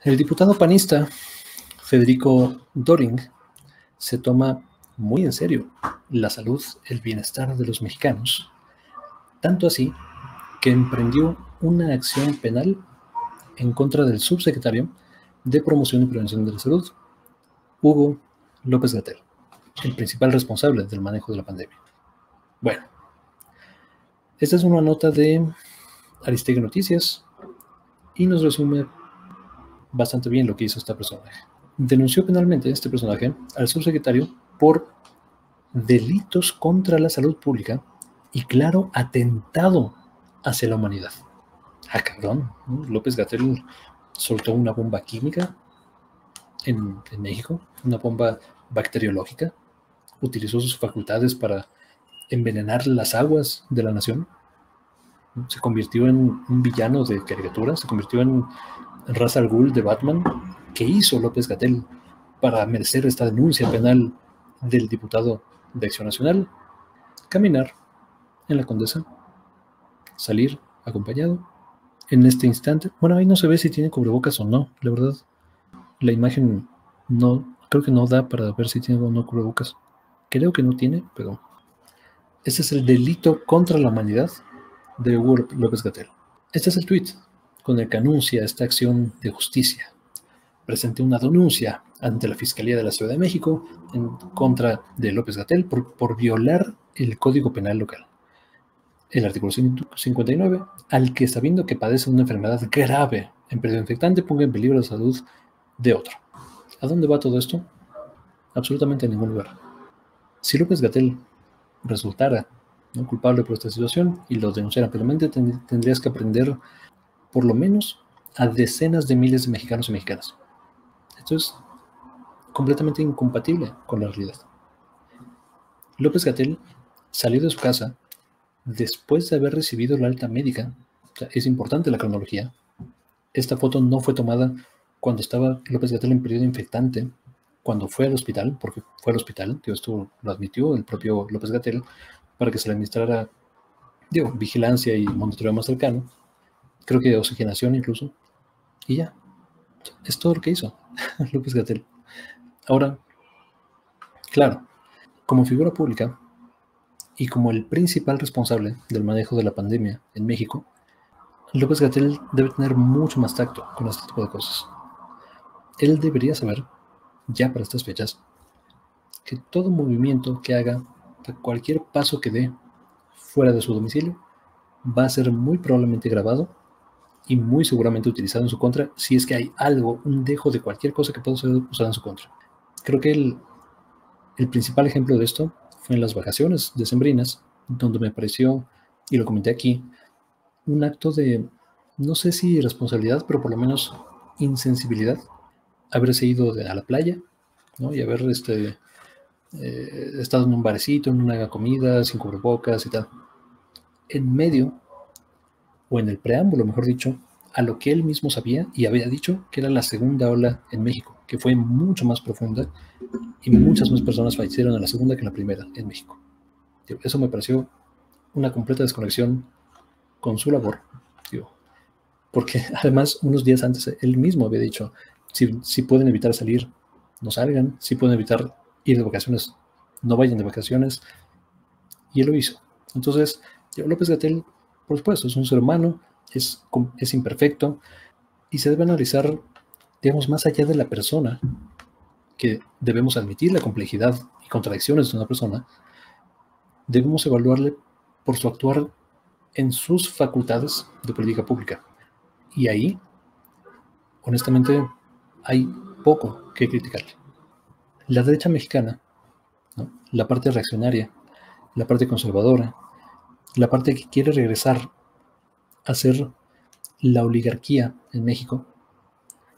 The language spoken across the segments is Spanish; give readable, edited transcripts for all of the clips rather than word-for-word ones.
El diputado panista Federico Doring se toma muy en serio la salud, el bienestar de los mexicanos, tanto así que emprendió una acción penal en contra del subsecretario de Promoción y Prevención de la Salud, Hugo López-Gatell, el principal responsable del manejo de la pandemia. Bueno, esta es una nota de Aristegui Noticias y nos resume bastante bien lo que hizo esta personaje. Denunció penalmente este personaje al subsecretario por delitos contra la salud pública y, claro, atentado hacia la humanidad. Ah, cabrón, ¿no? López-Gatell soltó una bomba química en México, una bomba bacteriológica, utilizó sus facultades para envenenar las aguas de la nación, se convirtió en un villano de caricatura, se convirtió en Ra's al Ghul de Batman. ¿Qué hizo López-Gatell para merecer esta denuncia penal del diputado de Acción Nacional? Caminar en la Condesa, salir acompañado. En este instante, bueno, ahí no se ve si tiene cubrebocas o no, la verdad, la imagen no, creo que no da para ver si tiene o no cubrebocas. Creo que no tiene, pero ese es el delito contra la humanidad de Hugo López-Gatell. Este es el tuit con el que anuncia esta acción de justicia. Presenté una denuncia ante la Fiscalía de la Ciudad de México en contra de López-Gatell por violar el Código Penal local. El artículo 59, al que sabiendo que padece una enfermedad grave en periodo infectante ponga en peligro la salud de otro. ¿A dónde va todo esto? Absolutamente a ningún lugar. Si López-Gatell resultara ¿no? culpable por esta situación y lo denunciara penalmente, tendrías que aprender por lo menos a decenas de miles de mexicanos y mexicanas. Esto es completamente incompatible con la realidad. López-Gatell salió de su casa después de haber recibido la alta médica. O sea, es importante la cronología. Esta foto no fue tomada cuando estaba López-Gatell en periodo infectante, cuando fue al hospital, porque fue al hospital, esto lo admitió el propio López-Gatell, para que se le administrara vigilancia y monitoreo más cercano, creo que oxigenación incluso, y ya, es todo lo que hizo López-Gatell. Ahora, claro, como figura pública y como el principal responsable del manejo de la pandemia en México, López-Gatell debe tener mucho más tacto con este tipo de cosas. Él debería saber, ya para estas fechas, que todo movimiento que haga, cualquier paso que dé fuera de su domicilio, va a ser muy probablemente grabado y muy seguramente utilizado en su contra si es que hay algo, un dejo de cualquier cosa que pueda ser usada en su contra. Creo que el principal ejemplo de esto fue en las vacaciones decembrinas, donde me pareció, y lo comenté aquí, un acto de, no sé si irresponsabilidad, pero por lo menos insensibilidad, haberse ido a la playa, ¿no? Y haber estado en un barecito, en una comida, sin cubrebocas y tal. En medio, o en el preámbulo, mejor dicho, a lo que él mismo sabía y había dicho que era la segunda ola en México, que fue mucho más profunda y muchas más personas fallecieron en la segunda que en la primera en México. Eso me pareció una completa desconexión con su labor, porque además unos días antes él mismo había dicho, si pueden evitar salir, no salgan, si pueden evitar ir de vacaciones, no vayan de vacaciones, y él lo hizo. Entonces, López-Gatell, por supuesto, es un ser humano, es imperfecto, y se debe analizar, digamos, más allá de la persona, que debemos admitir la complejidad y contradicciones de una persona, debemos evaluarle por su actuar en sus facultades de política pública. Y ahí, honestamente, hay poco que criticarle. La derecha mexicana, ¿no? La parte reaccionaria, la parte conservadora, la parte que quiere regresar a ser la oligarquía en México,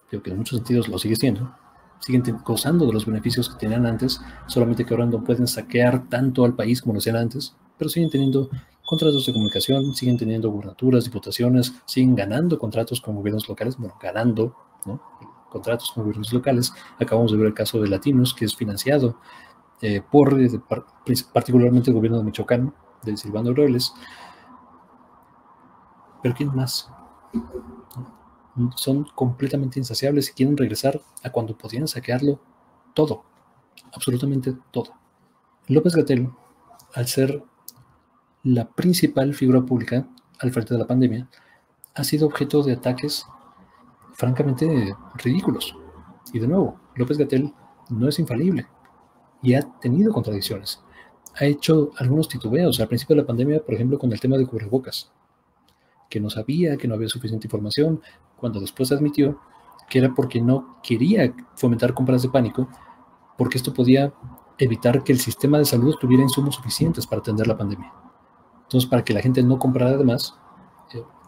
creo que en muchos sentidos lo sigue siendo, siguen gozando de los beneficios que tenían antes, solamente que ahora no pueden saquear tanto al país como lo hacían antes, pero siguen teniendo contratos de comunicación, siguen teniendo gubernaturas, diputaciones, siguen ganando contratos con gobiernos locales, bueno, ganando, ¿no? Contratos con gobiernos locales. Acabamos de ver el caso de Latinos, que es financiado por particularmente el gobierno de Michoacán, de Silvano Aureoles. Pero ¿quién más? son completamente insaciables y quieren regresar a cuando podían saquearlo todo, absolutamente todo. López-Gatell, al ser la principal figura pública al frente de la pandemia, ha sido objeto de ataques francamente ridículos. Y de nuevo, López-Gatell no es infalible y ha tenido contradicciones. Ha hecho algunos titubeos al principio de la pandemia, por ejemplo, con el tema de cubrebocas, que no sabía, que no había suficiente información, cuando después admitió que era porque no quería fomentar compras de pánico, porque esto podía evitar que el sistema de salud tuviera insumos suficientes para atender la pandemia. Entonces, para que la gente no comprara de más,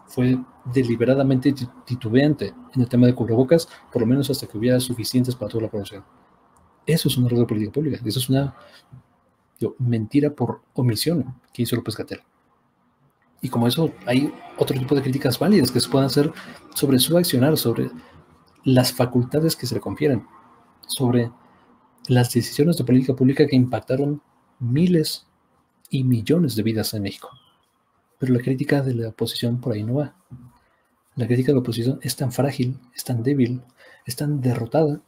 fue deliberadamente titubeante en el tema de cubrebocas, por lo menos hasta que hubiera suficientes para toda la población. Eso es un error de política pública. Eso es una mentira por omisión que hizo López-Gatell. Y como eso, hay otro tipo de críticas válidas que se pueden hacer sobre su accionar, sobre las facultades que se le confieren, sobre las decisiones de política pública que impactaron miles y millones de vidas en México. Pero la crítica de la oposición por ahí no va. La crítica de la oposición es tan frágil, es tan débil, es tan derrotada,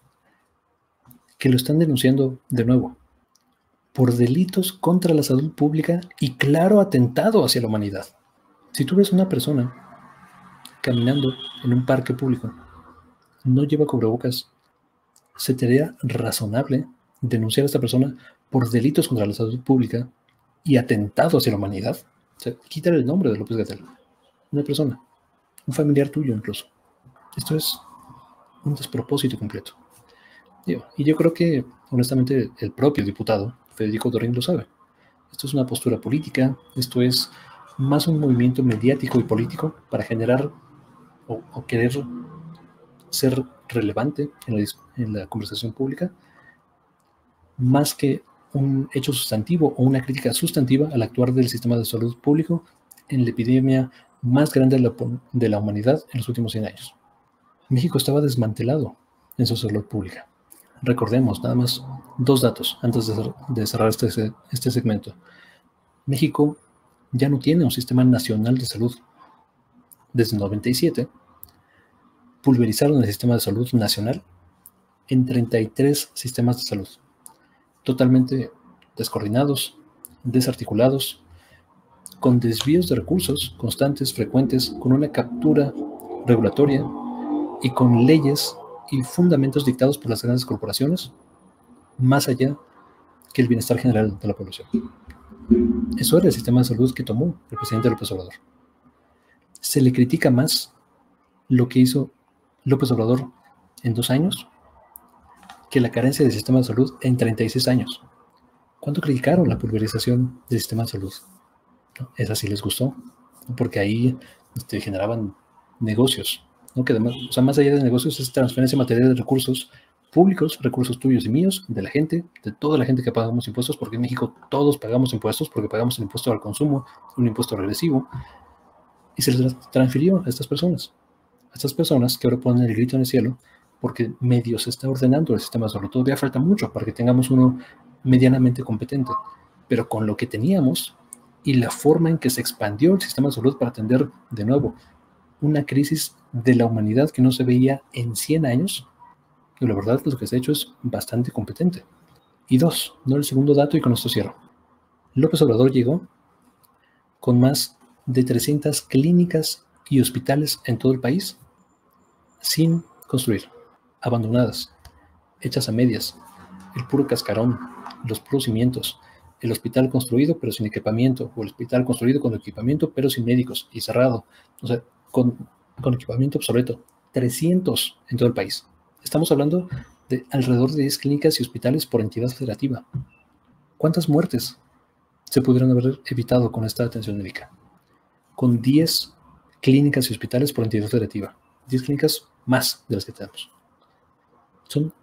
que lo están denunciando de nuevo por delitos contra la salud pública y claro atentado hacia la humanidad. Si tú ves una persona caminando en un parque público, no lleva cubrebocas, ¿se te haría razonable denunciar a esta persona por delitos contra la salud pública y atentado hacia la humanidad? O sea, quítale el nombre de López-Gatell. Una persona, un familiar tuyo incluso. Esto es un despropósito completo. Y yo creo que, honestamente, el propio diputado, Federico Dorin, lo sabe. Esto es una postura política, esto es más un movimiento mediático y político para generar o querer ser relevante en la conversación pública, más que un hecho sustantivo o una crítica sustantiva al actuar del sistema de salud público en la epidemia más grande de la humanidad en los últimos 100 años. México estaba desmantelado en su salud pública. Recordemos nada más 2 datos antes de cerrar este segmento. México ya no tiene un sistema nacional de salud. Desde el 97 pulverizaron el sistema de salud nacional en 33 sistemas de salud, totalmente descoordinados, desarticulados, con desvíos de recursos constantes, frecuentes, con una captura regulatoria y con leyes y fundamentos dictados por las grandes corporaciones, más allá que el bienestar general de la población. Eso era el sistema de salud que tomó el presidente López Obrador. Se le critica más lo que hizo López Obrador en 2 años que la carencia del sistema de salud en 36 años. ¿Cuánto criticaron la pulverización del sistema de salud? ¿No? Esa sí les gustó, porque ahí generaban negocios, ¿no? Que además, o sea, más allá de negocios, es transferencia material de recursos públicos, recursos tuyos y míos, de la gente, de toda la gente que pagamos impuestos, porque en México todos pagamos impuestos, porque pagamos el impuesto al consumo, un impuesto regresivo, y se les transfirió a estas personas que ahora ponen el grito en el cielo, porque medio se está ordenando el sistema de salud. Todavía falta mucho para que tengamos uno medianamente competente, pero con lo que teníamos y la forma en que se expandió el sistema de salud para atender de nuevo una crisis de la humanidad que no se veía en 100 años, y la verdad lo que se ha hecho es bastante competente. Y 2, no el segundo dato, y con esto cierro. López Obrador llegó con más de 300 clínicas y hospitales en todo el país sin construir, abandonadas, hechas a medias, el puro cascarón, los puros cimientos, el hospital construido pero sin equipamiento, o el hospital construido con equipamiento pero sin médicos y cerrado, o sea, con equipamiento obsoleto, 300 en todo el país. Estamos hablando de alrededor de 10 clínicas y hospitales por entidad federativa. ¿Cuántas muertes se pudieron haber evitado con esta atención médica? Con 10 clínicas y hospitales por entidad federativa. 10 clínicas más de las que tenemos. Son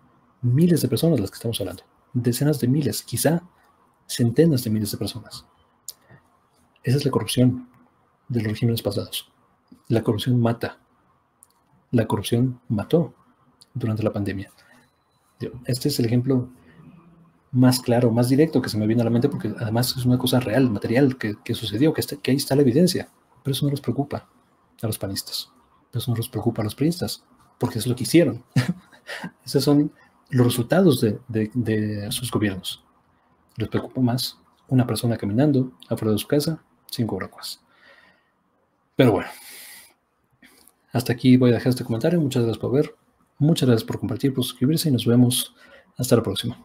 miles de personas las que estamos hablando. Decenas de miles, quizá centenas de miles de personas. Esa es la corrupción de los regímenes pasados. La corrupción mata. La corrupción mató durante la pandemia. Este es el ejemplo más claro, más directo que se me viene a la mente, porque además es una cosa real, material, que sucedió, que ahí está la evidencia. Pero eso no les preocupa a los panistas. pues no les preocupa a los priistas, porque es lo que hicieron. Esos son los resultados de sus gobiernos. Les preocupa más una persona caminando afuera de su casa sin cubrebocas. Pero bueno, hasta aquí voy a dejar este comentario. Muchas gracias por ver, muchas gracias por compartir, por suscribirse y nos vemos hasta la próxima.